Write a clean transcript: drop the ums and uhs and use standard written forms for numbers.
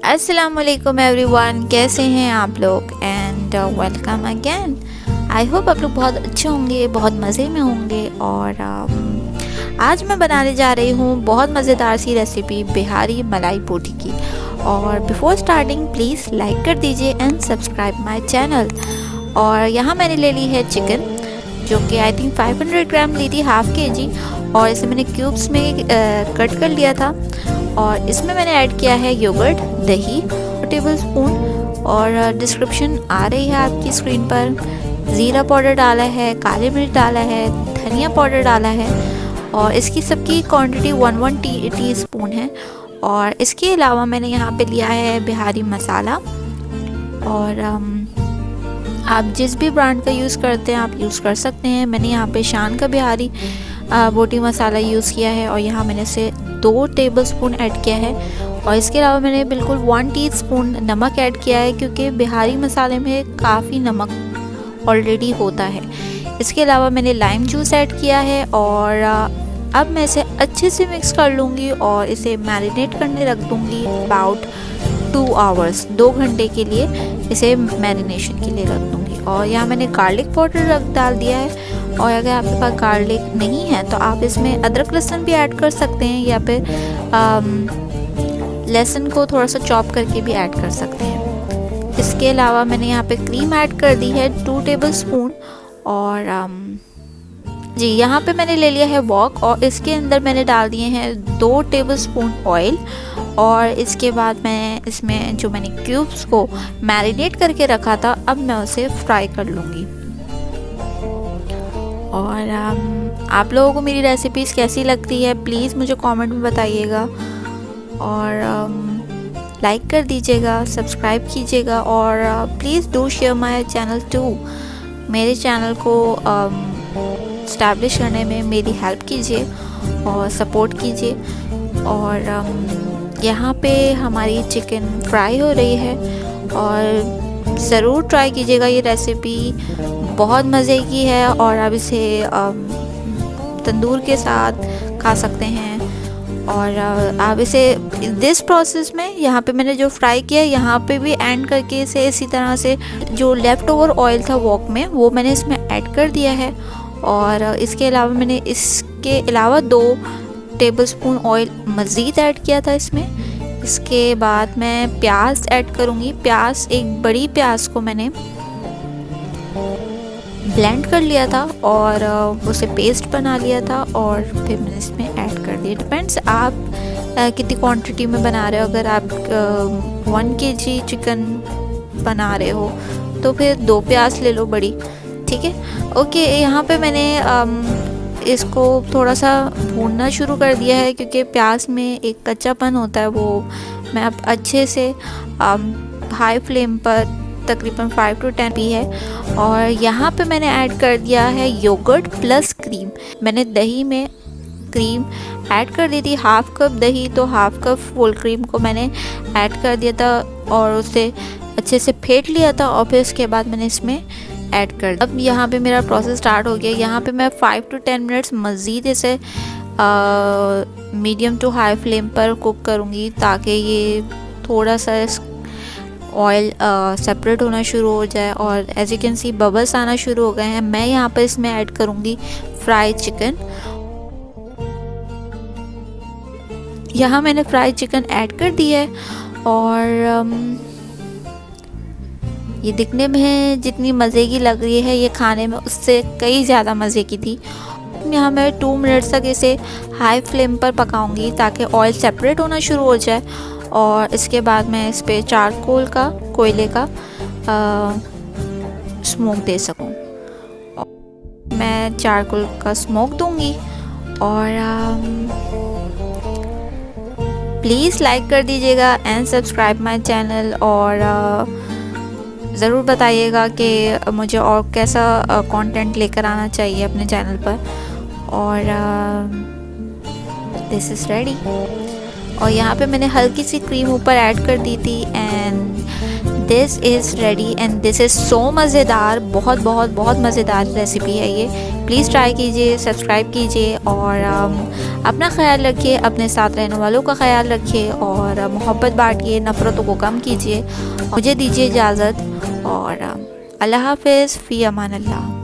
अस्सलाम वालेकुम एवरीवन, कैसे हैं आप लोग and welcome again. I hope आप लोग बहुत अच्छे होंगे, बहुत मज़े में होंगे। और आज मैं बनाने जा रही हूँ बहुत मज़ेदार सी रेसिपी बिहारी मलाई बोटी की। और बिफोर स्टार्टिंग प्लीज़ लाइक कर दीजिए एंड सब्सक्राइब माय चैनल। और यहाँ मैंने ले ली है चिकन, जो कि आई थिंक 500 ग्राम ली थी, हाफ केजी। और इसे मैंने क्यूब्स में कट कर लिया था। और इसमें मैंने ऐड किया है योगर्ट, दही, टेबल स्पून। और डिस्क्रिप्शन आ रही है आपकी स्क्रीन पर। ज़ीरा पाउडर डाला है, काली मिर्च डाला है, धनिया पाउडर डाला है। और इसकी सबकी क्वांटिटी 1 टी स्पून है। और इसके अलावा मैंने यहाँ पे लिया है बिहारी मसाला। और आप जिस भी ब्रांड का यूज़ करते हैं आप यूज़ कर सकते हैं। मैंने यहाँ पे शान का बिहारी बोटी मसाला यूज़ किया है। और यहाँ मैंने इसे 2 टेबलस्पून ऐड किया है। और इसके अलावा मैंने बिल्कुल 1 टीस्पून नमक ऐड किया है, क्योंकि बिहारी मसाले में काफ़ी नमक ऑलरेडी होता है। इसके अलावा मैंने लाइम जूस ऐड किया है। और अब मैं इसे अच्छे से मिक्स कर लूँगी और इसे मैरिनेट करने रख दूँगी अबाउट 2 आवर्स, 2 घंटे के लिए इसे मैरिनेशन के लिए रख दूँगी। और यहाँ मैंने गार्लिक पाउडर डाल दिया है। और अगर आपके पास गार्लिक नहीं है तो आप इसमें अदरक लहसुन भी ऐड कर सकते हैं, या फिर लहसुन को थोड़ा सा चॉप करके भी ऐड कर सकते हैं। इसके अलावा मैंने यहाँ पे क्रीम ऐड कर दी है 2 टेबलस्पून। और जी यहाँ पे मैंने ले लिया है वॉक, और इसके अंदर मैंने डाल दिए हैं 2 टेबलस्पून ऑयल। और इसके बाद मैं इसमें जो मैंने क्यूब्स को मैरिनेट करके रखा था, अब मैं उसे फ्राई कर लूँगी। और आप लोगों को मेरी रेसिपीज़ कैसी लगती है प्लीज़ मुझे कमेंट में बताइएगा। और लाइक कर दीजिएगा, सब्सक्राइब कीजिएगा। और please do share my channel too. मेरे चैनल को इस्टेब्लिश करने में मेरी हेल्प कीजिए और सपोर्ट कीजिए। और यहाँ पे हमारी चिकन फ्राई हो रही है। और ज़रूर ट्राई कीजिएगा, ये रेसिपी बहुत मज़े की है। और आप इसे तंदूर के साथ खा सकते हैं। और आप इसे दिस प्रोसेस में यहाँ पे मैंने जो फ्राई किया, यहाँ पे भी एंड करके इसे इसी तरह से जो लेफ़्ट ओवर ऑयल था वॉक में, वो मैंने इसमें ऐड कर दिया है। और इसके अलावा मैंने इसके अलावा 2 टेबलस्पून ऑयल मज़ीद ऐड किया था इसमें। इसके बाद मैं प्याज ऐड करूँगी। प्याज, एक बड़ी प्याज को मैंने ब्लेंड कर लिया था और उसे पेस्ट बना लिया था। और फिर मैंने इसमें ऐड कर दिया। डिपेंड्स आप कितनी क्वांटिटी में बना रहे हो। अगर आप 1 केजी चिकन बना रहे हो तो फिर 2 प्याज ले लो बड़ी, ठीक है। ओके, यहाँ पे मैंने इसको थोड़ा सा भूनना शुरू कर दिया है, क्योंकि प्याज में एक कच्चापन होता है, वो मैं अब अच्छे से हाई फ्लेम पर तकरीबन 5 to 10 भी है। और यहाँ पे मैंने ऐड कर दिया है योगर्ट प्लस क्रीम। मैंने दही में क्रीम ऐड कर दी थी, हाफ कप दही तो हाफ कप फुल क्रीम को मैंने ऐड कर दिया था और उसे अच्छे से फेंट लिया था। और फिर उसके बाद मैंने इसमें ऐड कर दिया। अब यहाँ पे मेरा प्रोसेस स्टार्ट हो गया। यहाँ पे मैं 5 to 10 मिनट्स मज़ीद इसे मीडियम टू हाई फ्लेम पर कुक करूँगी, ताकि ये थोड़ा सा ऑयल सेपरेट होना शुरू हो जाए। और as you can see bubbles आना शुरू हो गए हैं। मैं यहाँ पर इसमें ऐड करूँगी फ्राइड चिकन। यहाँ मैंने फ्राइड चिकन ऐड कर दी है। और ये दिखने में जितनी मज़े की लग रही है, ये खाने में उससे कई ज़्यादा मज़े की थी। यहाँ मैं 2 मिनट्स तक इसे हाई फ्लेम पर पकाऊंगी, ताकि ऑयल सेपरेट होना शुरू हो जाए। और इसके बाद मैं इस पर चारकोल का, कोयले का स्मोक दे सकूं। मैं चारकोल का स्मोक दूंगी। और प्लीज़ लाइक कर दीजिएगा एंड सब्सक्राइब माय चैनल। और ज़रूर बताइएगा कि मुझे और कैसा कंटेंट लेकर आना चाहिए अपने चैनल पर। और दिस इज़ रेडी। और यहाँ पे मैंने हल्की सी क्रीम ऊपर ऐड कर दी थी। And this is ready and this is so मज़ेदार। बहुत बहुत बहुत मज़ेदार रेसिपी है ये। प्लीज़ ट्राई कीजिए, सब्सक्राइब कीजिए और अपना ख्याल रखिए, अपने साथ रहने वालों का ख्याल रखिए और मोहब्बत बांटिए, नफ़रतों को कम कीजिए। मुझे दीजिए इजाज़त और अल्लाह हाफ़िज़, फ़ी अमान अल्लाह।